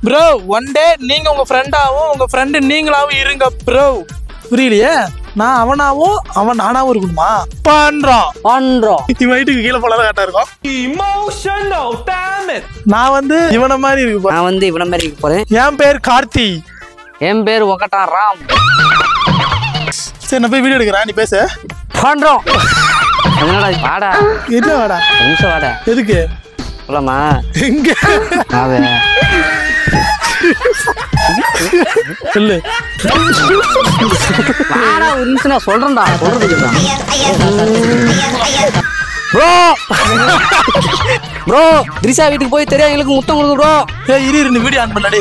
Bro one day நீங்க உங்க ஃப்ரெண்டாவும் உங்க ஃப்ரெண்டு நீங்களாவும் இருங்க ப்ரோ. புரியலையே? நான் அவனாவும் அவன் நானாவும் இருக்கணுமா? பண்றோம் வீட்டுக்கு கீழே போலாம் கரெக்டா இருக்கும். நான் வந்து இவன மாதிரி இருக்கு. நான் வந்து இவன மாதிரி இருக்க போறேன். என் பேர் கார்த்தி. என் பேர் ஒகட்டா ராம். சரி நான் போய் வீடியோ எடுக்கிறேன், நீ பேச. பண்றோம். என்னடா வாடா. என்ன வாடா? நிமிஷம் வாடா. எதுக்கு? சொல்லமா எங்க சொல்லு. வாடா ஒரு நிமிஷம் நான் சொல்றேன்டா. ப்ரோ திரிஷா வீட்டுக்கு போய் தெரியா எங்களுக்கு முத்தம் கொடுக்கு ப்ரோ. ஏய் இரு இரு, வீடியோ ஆன் பண்ணலடி.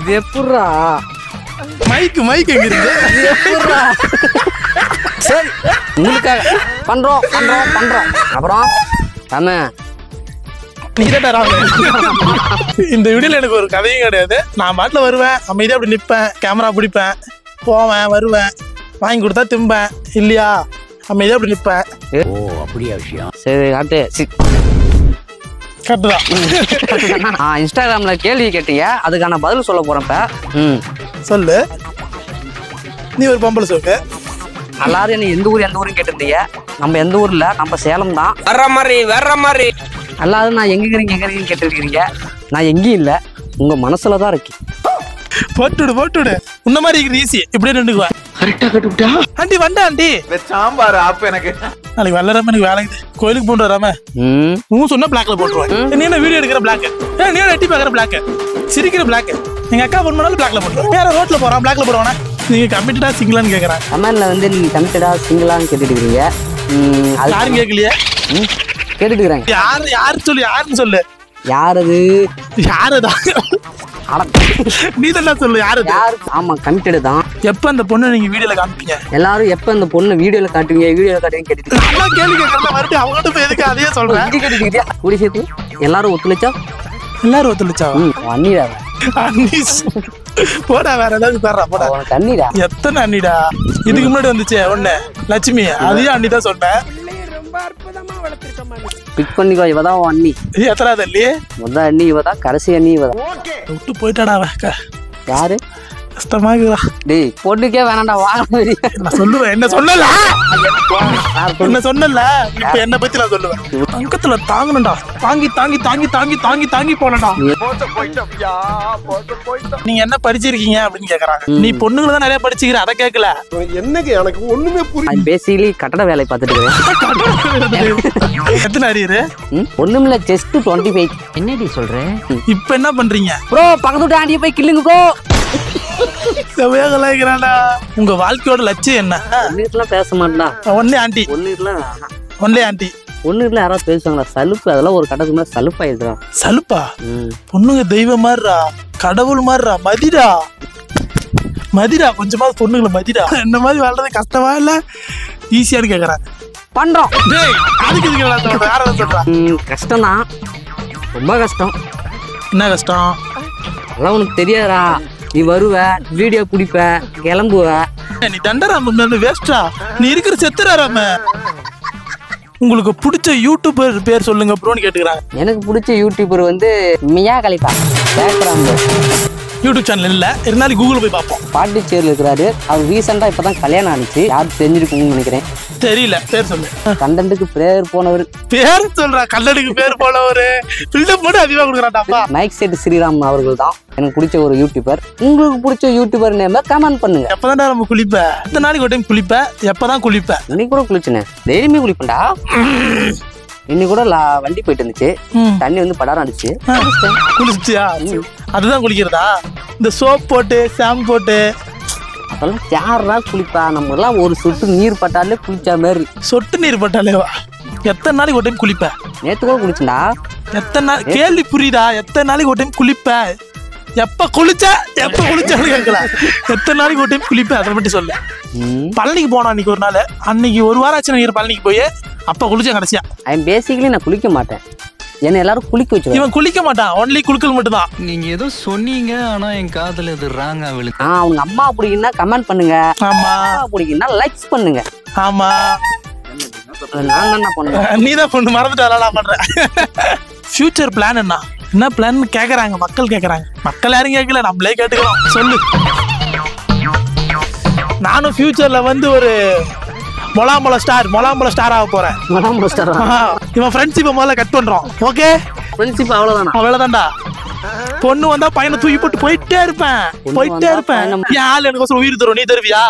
இது எப்படிடா? மைக் எங்க இருக்கு? இது எப்படிடா? சரி உங்களுக்காக பண்றோம். அப்புறம் ஆமா இந்த வீடியோல எனக்கு ஒரு கதையும் கிடையாது. நான் பாட்டுல வருவேன், அமைதியா அப்படி நிப்பேன், கேமரா பிடிப்பேன், போவேன் வருவேன், வாங்கி கொடுத்தா திம்பேன், இல்லையா அமைதியா அப்படி நிப்பேன். ஓ அப்படியா விஷயம்? சரி காட்டு. கரெக்டுதான். இன்ஸ்டாகிராம்ல கேள்வி கேட்டீங்க, அதுக்கான பதில் சொல்ல போறேன் இப்ப. சொல்லு. நீ ஒரு பொம்பளை சொல்லு. எல்லாரும் என்ன எந்த ஊரும் கேட்டிருந்தீங்க. நம்ம எந்த ஊர்ல, நம்ம சேலம் தான். வேற மாதிரி எல்லாரும் நான் எங்க இருக்கீங்கன்னு கேட்டிருக்கீங்க. நான் எங்கேயும் இல்ல, உங்க மனசுலதான் இருக்கு. போட்டுடு உன்ன மாதிரி இருக்கிற ஈஸி. இப்படியே நின்றுக்குவேன். கரெக்டா கட்டுவிட்டா ஆண்டி வண்டா ஆண்டி சாம்பார் அப்ப எனக்கு நாளைக்கு வளராம எனக்கு வேலைக்கு கோயிலுக்கு போட்டு வராம சொன்னா பிளாக்ல போட்டுருவேன். நீ என்ன வீடியோ எடுக்கிற பிளாக், நீ எட்டி பாக்குற பிளாக், சிரிக்கிற பிளாக். எங்க அக்கா போன் பண்ணாலும் பிளாக்ல போட்டுருவேன். வேற ரோட்ல போறான் பிளாக்ல போடுவானா? நீங்க கமிட்டடா சிங்கிளான்னு கேக்குறேன். கமெண்ட்ல வந்து நீங்க கமிட்டடா சிங்கிளான்னு கேட்டுட்டு இருக்கீங்க. யாரும் கேட்கலையே? கேட்டுட்டு இருக்காங்க. யாருன்னு சொல்லு. யாரது? யாரதான்? நீ தான் சொல்லு. யாரு? ஆமா கமிட்டடு தான். எப்ப அந்த பொண்ணு நீங்க வீடியோல காமிப்பீங்க? எல்லாரும் எப்ப அந்த பொண்ணு வீடியோல காட்டுவீங்க கேட்டுட்டு கேள்வி கேட்கறத மறுபடியும் அவங்ககிட்ட எதுக்கு அதையே சொல்றேன். கூடி சேர்த்து எல்லாரும் ஒத்துழைச்சா அண்ணிடா. போடா வேற ஏதாவது தர்றா போடா. அண்ணிடா எத்தனை அண்ணிடா? இதுக்கு முன்னாடி வந்துச்சு ஒண்ணு லட்சுமி, அதையும் அண்ணி தான் சொன்னேன். பிக் பண்ணிக்கோ, இவதான் அண்ணி. எத்தனாவது அண்ணி? முதல் அண்ணி இவதான், கடைசி அண்ணி இவதான். விட்டு போயிட்டாடா. யாரு? கஷ்டமாக்குதா. டேய் பொண்ணுக்கே வேணாண்டா, வாங்க. நான் சொல்லுவேன். என்ன சொன்னல இப்ப என்ன பத்தி நான் சொல்லுவேன். அங்கத்துல தாங்கணும்டா. தாங்கி போனடா. நீங்க என்ன படிச்சிருக்கீங்க அப்படின்னு கேக்குறாங்க. நீ பொண்ணுங்களை தான் நிறைய படிச்சுக்கிற, அதை கேட்கல. என்னங்க எனக்கு ஒண்ணுமே புரியல. பேசிக்கலி கட்டட வேலை பார்த்துட்டு இருக்கேன். எத்தனை அறியுது? ஒண்ணுமில்ல, ஜஸ்ட் 25. என்னடி சொல்றேன்? இப்ப என்ன பண்றீங்க ப்ரோ? பக்கத்து ஆண்டியை போய் கிள்ளுங்க ப்ரோ. உங்க வாழ்க்கையோட லட்சியம் என்ன? ஒன்னுலாம் பேச மாட்டா. ஒன்னே ஆண்டி. ஒன்னு இல்ல யாராவது பேசுவாங்களா? சலுப்பு. அதெல்லாம் ஒரு கட்டத்துக்கு மேல சலுப்பாயிருக்கா. சலுப்பா? பொண்ணுங்க தெய்வம் மாதிரிடா, கடவுள் மாதிரிடா. மதிடா கொஞ்சமாவது பொண்ணுங்களை மதிடா. என்ன மாதிரி வாழ்றது கஷ்டமா இல்ல ஈஸியான்னு கேக்குறாங்க. பண்றோம். கஷ்டம் தான், ரொம்ப கஷ்டம். என்ன கஷ்டம்? அதெல்லாம் உனக்கு தெரியாதா? நீ வருவ, வீடியோ பிடிப்ப, கிளம்புவ. நீ தண்டராம வேஸ்டா. நீ இருக்கிற செத்துறாம. உங்களுக்கு பிடிச்ச யூடியூபர் பேர் சொல்லுங்க ப்ரோன்னு கேட்டுக்கிறாங்க. எனக்கு பிடிச்ச யூடியூபர் வந்து மியா கலிஃபா. யூடியூப் சேனல் இல்ல, இருந்தாலும் கூகுள் போய் பார்ப்போம். பாண்டிச்சேரியில் இருக்கிறாரு. அவர் ரீசெண்டா இப்பதான் கல்யாணம் ஆனிச்சு. யாருக்கு தெரிஞ்சிருக்கும்னு நினைக்கிறேன். தெரியல. பேர் சொல்லு. கண்டென்ட்டுக்கு பேர் போனவர். பேர் சொல்றா. கண்டென்ட்டுக்கு பேர் போனவர். பில்டப் மட்டும் அதிகமா கொடுக்குறான்டாப்பா. மைக் செட் ஸ்ரீராம் அவர்கள் தான் எனக்கு பிடிச்ச ஒரு யூடியூபர். உங்களுக்கு பிடிச்ச யூடியூபர் நேம் கமெண்ட் பண்ணுங்க. எப்பதான் நம்ம குளிப்ப? எத்தனை நாளைக்கு ஒரு டைம் குளிப்ப? எப்பதான் குளிப்ப? இன்னைக்கு கூட குளிச்சுனே. டெய்லியுமே குளிப்பேன்டா. இன்னைக்கு கூட வண்டி போயிட்டு இருந்துச்சு, தண்ணி வந்து படாரம் அடிச்சு குளிச்சியா? அதுதான் குளிக்கிறதா? இந்த சோப் போட்டு ஷாம்பு போட்டு அதெல்லாம் யாரா குளிப்பா? நம்ம எல்லாம் ஒரு சொட்டு நீர் பட்டாலே குளிச்சா மாதிரி. சொட்டு நீர் பட்டாலேவா? எத்தனை நாளைக்கு ஒரு டைம் குளிப்ப? நேத்து கூட குளிச்சுடா. எத்தனை நாள்? கேள்வி புரியுதா? எத்தனை நாளைக்கு ஒரு டைம் குளிப்ப? எப்ப குளிச்சாலும் கேட்கல. எத்தனை நாளைக்கு ஒரு டைம் குளிப்ப? அதை மட்டும் சொல்லு. பழனிக்கு போனா அன்னைக்கு ஒரு நாள், அன்னைக்கு ஒரு வாரம் ஆச்சு நீர் பழனிக்கு போய். அப்ப குளிச்சேன் கடைசியா. பேசிக்கலி நான் குளிக்க மாட்டேன். என்ன எல்லாரும் குளிக்க வச்சு. இவன் குளிக்க மாட்டான், ஒன்லி குளிக்கல் மட்டும் தான். நீங்க ஏதோ சொன்னீங்க, ஆனா என் காதுல இது ராங்கா விழுது. அவங்க அம்மா பிடிக்குன்னா கமெண்ட் பண்ணுங்க. ஆமா. பிடிக்குன்னா லைக்ஸ் பண்ணுங்க. ஆமா. நான் என்ன பண்ணுவேன்? நீதான் பொண்ணு மறந்துட்டாளா? நான் பண்றேன். ஃபியூச்சர் பிளான் என்ன? என்ன பிளான் கேக்குறாங்க, மக்கள் கேக்குறாங்க. மக்கள் யாரும் கேட்கல, நம்மளே கேட்டுக்கிறோம். சொல்லு. நானும் ஃபியூச்சர்ல வந்து ஒரு மொலாம்பல ஸ்டார் ஆக போறேன். இவன் ஃப்ரெண்ட்ஷிப்பை முதல்ல கட் பண்றோம். ஓகே, ஃப்ரெண்ட்ஷிப் அவ்வளவுதான்டா. பொண்ணு வந்தா பையனை தூக்கி போட்டு போயிட்டே இருப்பேன். என் ஆள் எனக்கு உயிர் தரும், நீ தருவியா?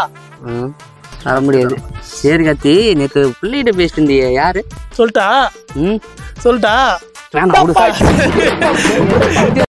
தர முடியாது. சரி கத்தி, நேற்று பிள்ளைகிட்ட பேசிட்டு இருந்திய, யாரு சொல்லிட்டா?